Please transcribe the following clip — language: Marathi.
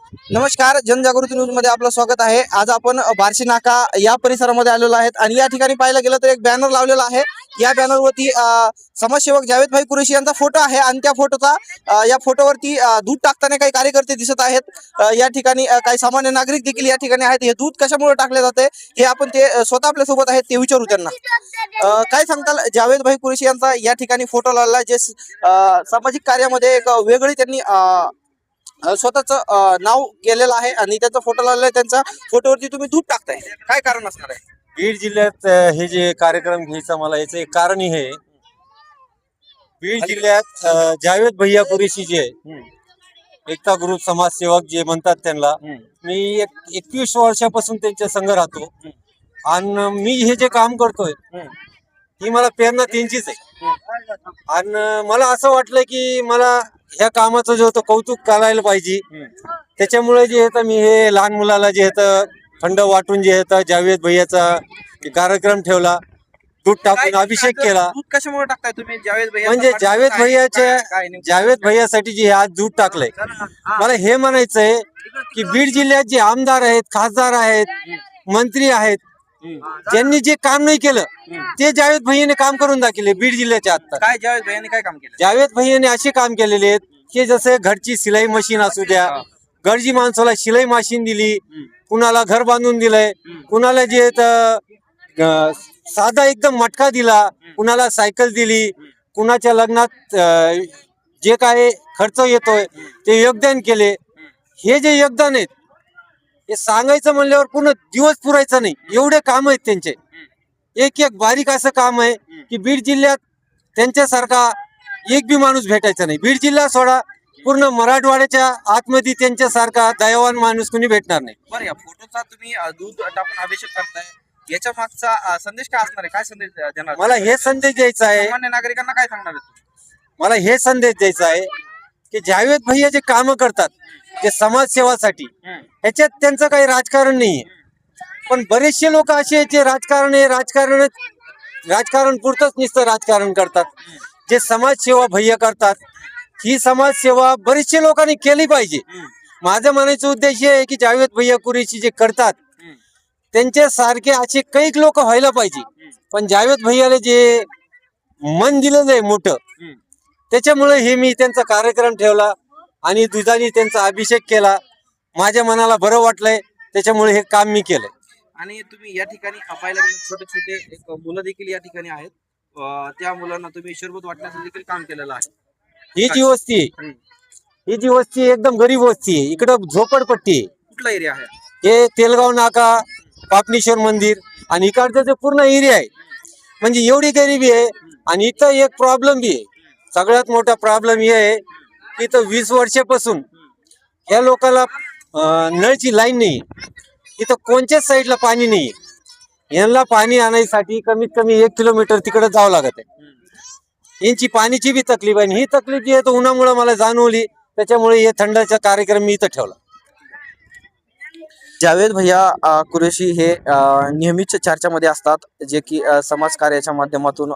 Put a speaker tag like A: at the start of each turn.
A: नमस्कार, जनजागृती न्यूज मध्ये आपलं स्वागत आहे। आज आपण बार्शी नाका या परिसरामध्ये आलेलो आहेत आणि या ठिकाणी पाहायला गेलं तर एक बॅनर लावलेला आहे। या बॅनरवरती समाजसेवक जावेद भाई कुरेशी यांचा फोटो आहे आणि त्या फोटोचा या फोटोवरती दूध टाकताना काही कार्यकर्ते दिसत आहेत। या ठिकाणी काही सामान्य नागरिक देखील या ठिकाणी आहेत। हे दूध कशामुळे टाकले जाते हे आपण ते स्वतः आपल्या सोबत आहेत ते विचारू त्यांना। काय सांगताल जावेद भाई कुरेशी यांचा या ठिकाणी फोटो लावला, जे सामाजिक कार्यामध्ये एक वेगळी त्यांनी स्वतःच नाव केलेलं आहे आणि त्यांचा फोटो लावलेला, त्यांच्या फोटोवरती तुम्ही दूध टाकताय, काय कारण असणार आहे?
B: बीड जिल्ह्यात हे जे कार्यक्रम घ्यायचा मला याचं एक कारण हे बीड जिल्ह्यात जावेद भैया कुरेशी जे एकता ग्रुप समाजसेवक जे म्हणतात त्यांना मी 21 वर्षापासून त्यांच्या संग राहतो आणि मी हे जे काम करतोय ही मला प्रेरणा त्यांचीच आहे। आणि मला असं वाटलं की मला ह्या कामाचं जे होतं कौतुक करायला पाहिजे। त्याच्यामुळे जे होतं मी हे लहान मुलाला जे होतं थंड वाटून जे होतं जावेद भैयाचा कार्यक्रम ठेवला, दूध टाकून अभिषेक केला।
A: दूध कशामुळे टाकताय तुम्ही जावेद भैया?
B: म्हणजे जावेद भैयासाठी जे आज दूध टाकलंय, मला हे म्हणायचंय की बीड जिल्ह्यात जे आमदार आहेत, खासदार आहेत, मंत्री आहेत, ज्यांनी जे काम नाही केलं ते जावेद भैयाने काम करून दाखवले बीड जिल्ह्याच्या आता।
A: काय जावेद भैयाने काय काम केलं?
B: जावेद भैयाने असे काम केलेले आहेत की जसे घरची सिलाई मशीन असू द्या, गरजी माणसाला शिलाई मशीन दिली, कुणाला घर बांधून दिलंय, कुणाला जे साधा एकदम मटका दिला, कुणाला सायकल दिली, कुणाच्या लग्नात जे काय खर्च येतोय ते योगदान केले। हे जे योगदान आहेत हे सांगायचं म्हणल्यावर पूर्ण दिवस पुरायचा नाही, एवढे काम आहेत त्यांचे। एक एक बारीक असं काम आहे की बीड जिल्ह्यात त्यांच्यासारखा एक बी माणूस भेटायचा नाही। बीड जिल्हा सोडा, पूर्ण मराठवाड्याच्या आतमध्ये त्यांच्यासारखा दयावान माणूस कोणी भेटणार नाही।
A: बरं, या फोटोचा तुम्ही दूध टाकून अभिषेक करताय, याच्या मागचा संदेश काय असणार आहे? काय संदेश देणार?
B: मला हे संदेश द्यायचा आहे,
A: सामान्य नागरिकांना काय सांगणार आहे तुम्ही?
B: मला हे संदेश द्यायचा आहे की जावेद भैया जे काम करतात ते समाजसेवासाठी, ह्याच्यात त्यांचं काही राजकारण नाहीये। पण बरेचसे लोक असे जे राजकारण पुरतच नुसतं राजकारण करतात। जे समाजसेवा भैया करतात ही समाजसेवा बरेचशे लोकांनी केली पाहिजे। माझं म्हणायचं उद्देश हे आहे की जावेद भैया कुरेशी जे करतात त्यांच्या सारखे असे काही लोक व्हायला पाहिजे। पण जावेद भैयाला जे मन दिलेलं आहे मोठं, त्याच्यामुळे हे मी त्यांचा कार्यक्रम ठेवला आणि दुधाने त्यांचा अभिषेक केला। माझ्या मनाला बरं वाटलंय, त्याच्यामुळे हे काम मी केलंय।
A: आणि तुम्ही या ठिकाणी पाहायला गेलं छोटे छोटे एक मुलं देखील या ठिकाणी आहेत, त्या मुलांना तुम्ही शरबत वाटण्याचं देखील काम केलेलं आहे।
B: ही जी वस्ती आहे, ही जी वस्ती एकदम गरीब वस्ती आहे, इकडं झोपडपट्टी आहे।
A: कुठला एरिया आहे?
B: हे तेलगाव नाका, पापणेश्वर मंदिर आणि इकडचा जो पूर्ण एरिया आहे, म्हणजे एवढी गरिबी आहे। आणि इथं एक प्रॉब्लेम बी आहे, सगळ्यात मोठा प्रॉब्लेम हे आहे की इथं 20 वर्षापासून या लोकांना नळची लाईन नाही, इथं कोणत्याच साईडला पाणी नाही। यांना पाणी आणायसाठी कमीत कमी 1 किलोमीटर तिकडे जावं लागत आहे। यांची पाण्याची बी तकलीफ आहे, ही तकलीफ जी आहे तो उन्हामुळे मला जाणवली, त्याच्यामुळे हे थंडाचा कार्यक्रम मी इथं ठेवला। जावेद भैया कुरेशी हे नेहमीच चर्चामध्ये असतात, जे की समाज कार्याच्या माध्यमातून